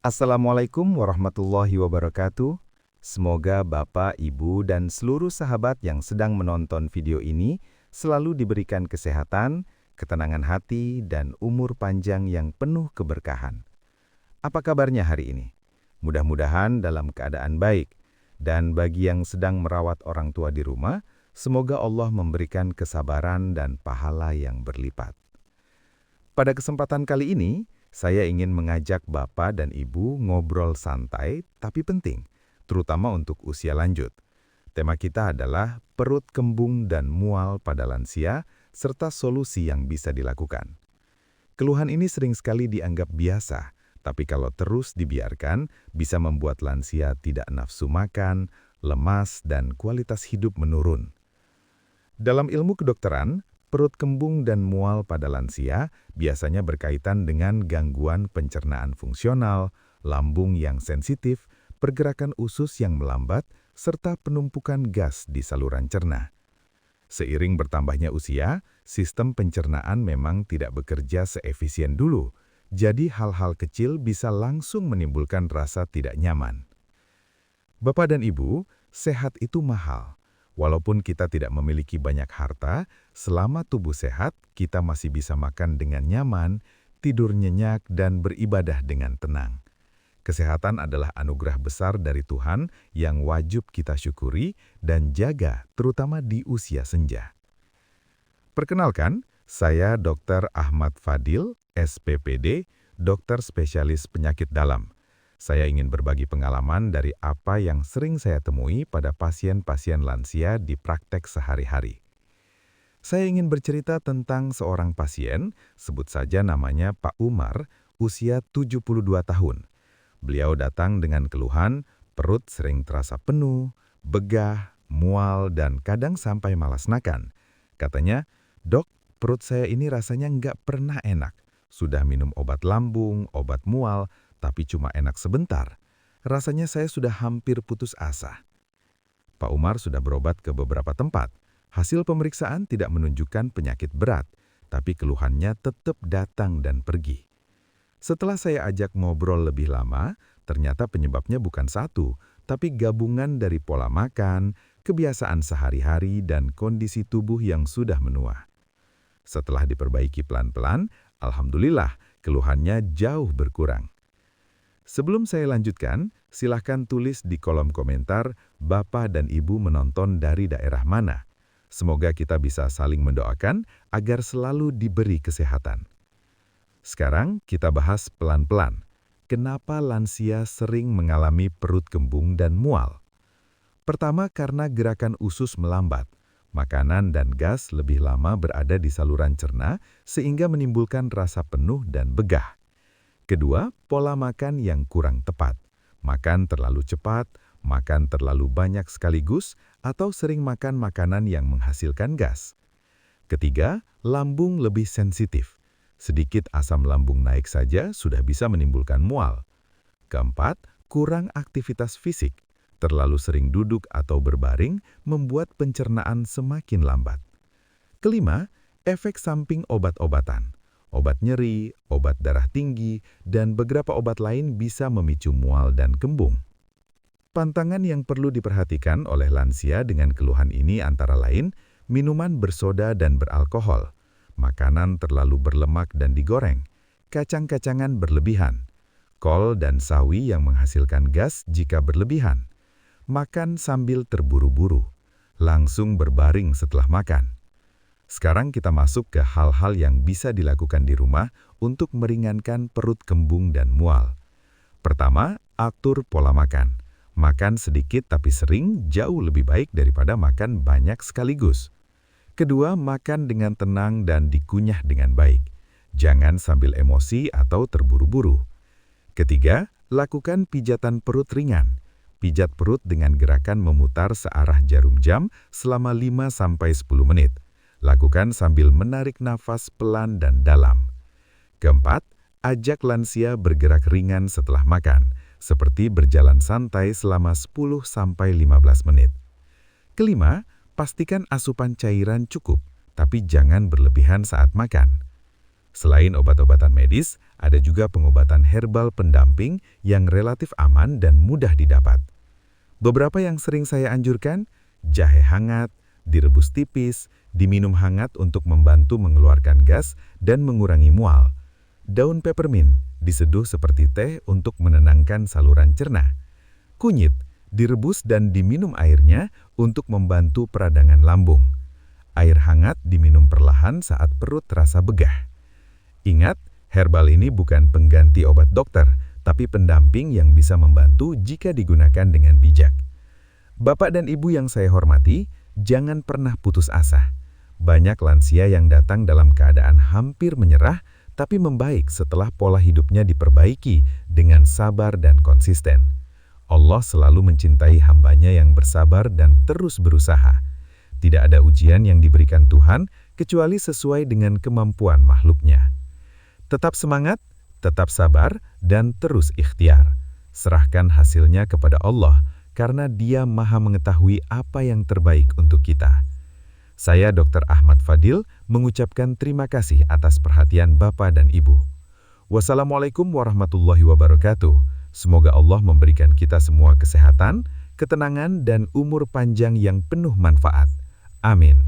Assalamualaikum warahmatullahi wabarakatuh. Semoga Bapak, Ibu, dan seluruh sahabat yang sedang menonton video ini selalu diberikan kesehatan, ketenangan hati, dan umur panjang yang penuh keberkahan. Apa kabarnya hari ini? Mudah-mudahan dalam keadaan baik. Dan bagi yang sedang merawat orang tua di rumah, semoga Allah memberikan kesabaran dan pahala yang berlipat. Pada kesempatan kali ini, saya ingin mengajak Bapak dan Ibu ngobrol santai tapi penting, terutama untuk usia lanjut. Tema kita adalah perut kembung dan mual pada lansia, serta solusi yang bisa dilakukan. Keluhan ini sering sekali dianggap biasa, tapi kalau terus dibiarkan, bisa membuat lansia tidak nafsu makan, lemas, dan kualitas hidup menurun. Dalam ilmu kedokteran, perut kembung dan mual pada lansia biasanya berkaitan dengan gangguan pencernaan fungsional, lambung yang sensitif, pergerakan usus yang melambat, serta penumpukan gas di saluran cerna. Seiring bertambahnya usia, sistem pencernaan memang tidak bekerja seefisien dulu, jadi hal-hal kecil bisa langsung menimbulkan rasa tidak nyaman. Bapak dan Ibu, sehat itu mahal. Walaupun kita tidak memiliki banyak harta, selama tubuh sehat, kita masih bisa makan dengan nyaman, tidur nyenyak, dan beribadah dengan tenang. Kesehatan adalah anugerah besar dari Tuhan yang wajib kita syukuri dan jaga, terutama di usia senja. Perkenalkan, saya Dr. Ahmad Fadil, SPPD, dokter spesialis penyakit dalam. Saya ingin berbagi pengalaman dari apa yang sering saya temui pada pasien-pasien lansia di praktek sehari-hari. Saya ingin bercerita tentang seorang pasien, sebut saja namanya Pak Umar, usia 72 tahun. Beliau datang dengan keluhan, perut sering terasa penuh, begah, mual, dan kadang sampai malas makan. Katanya, "Dok, perut saya ini rasanya nggak pernah enak. Sudah minum obat lambung, obat mual, tapi cuma enak sebentar. Rasanya saya sudah hampir putus asa." Pak Umar sudah berobat ke beberapa tempat. Hasil pemeriksaan tidak menunjukkan penyakit berat, tapi keluhannya tetap datang dan pergi. Setelah saya ajak ngobrol lebih lama, ternyata penyebabnya bukan satu, tapi gabungan dari pola makan, kebiasaan sehari-hari, dan kondisi tubuh yang sudah menua. Setelah diperbaiki pelan-pelan, alhamdulillah keluhannya jauh berkurang. Sebelum saya lanjutkan, silahkan tulis di kolom komentar Bapak dan Ibu menonton dari daerah mana. Semoga kita bisa saling mendoakan agar selalu diberi kesehatan. Sekarang kita bahas pelan-pelan. Kenapa lansia sering mengalami perut kembung dan mual? Pertama, karena gerakan usus melambat. Makanan dan gas lebih lama berada di saluran cerna sehingga menimbulkan rasa penuh dan begah. Kedua, pola makan yang kurang tepat. Makan terlalu cepat, makan terlalu banyak sekaligus, atau sering makan makanan yang menghasilkan gas. Ketiga, lambung lebih sensitif. Sedikit asam lambung naik saja sudah bisa menimbulkan mual. Keempat, kurang aktivitas fisik. Terlalu sering duduk atau berbaring membuat pencernaan semakin lambat. Kelima, efek samping obat-obatan. Obat nyeri, obat darah tinggi, dan beberapa obat lain bisa memicu mual dan kembung. Pantangan yang perlu diperhatikan oleh lansia dengan keluhan ini antara lain minuman bersoda dan beralkohol, makanan terlalu berlemak dan digoreng, kacang-kacangan berlebihan, kol dan sawi yang menghasilkan gas jika berlebihan, makan sambil terburu-buru, langsung berbaring setelah makan. Sekarang kita masuk ke hal-hal yang bisa dilakukan di rumah untuk meringankan perut kembung dan mual. Pertama, atur pola makan. Makan sedikit tapi sering jauh lebih baik daripada makan banyak sekaligus. Kedua, makan dengan tenang dan dikunyah dengan baik. Jangan sambil emosi atau terburu-buru. Ketiga, lakukan pijatan perut ringan. Pijat perut dengan gerakan memutar searah jarum jam selama 5-10 menit. Lakukan sambil menarik nafas pelan dan dalam. Keempat, ajak lansia bergerak ringan setelah makan, seperti berjalan santai selama 10-15 menit. Kelima, pastikan asupan cairan cukup, tapi jangan berlebihan saat makan. Selain obat-obatan medis, Ada juga pengobatan herbal pendamping yang relatif aman dan mudah didapat. Beberapa yang sering saya anjurkan, jahe hangat, direbus tipis, diminum hangat untuk membantu mengeluarkan gas dan mengurangi mual. Daun peppermint diseduh seperti teh untuk menenangkan saluran cerna. Kunyit direbus dan diminum airnya untuk membantu peradangan lambung. Air hangat diminum perlahan saat perut terasa begah. Ingat, herbal ini bukan pengganti obat dokter, tapi pendamping yang bisa membantu jika digunakan dengan bijak. Bapak dan Ibu yang saya hormati, jangan pernah putus asa. Banyak lansia yang datang dalam keadaan hampir menyerah, tapi membaik setelah pola hidupnya diperbaiki dengan sabar dan konsisten. Allah selalu mencintai hambanya yang bersabar dan terus berusaha. Tidak ada ujian yang diberikan Tuhan kecuali sesuai dengan kemampuan makhluknya. Tetap semangat, tetap sabar, dan terus ikhtiar. Serahkan hasilnya kepada Allah karena Dia Maha mengetahui apa yang terbaik untuk kita. Saya Dr. Ahmad Fadil mengucapkan terima kasih atas perhatian Bapak dan Ibu. Wassalamualaikum warahmatullahi wabarakatuh. Semoga Allah memberikan kita semua kesehatan, ketenangan, dan umur panjang yang penuh manfaat. Amin.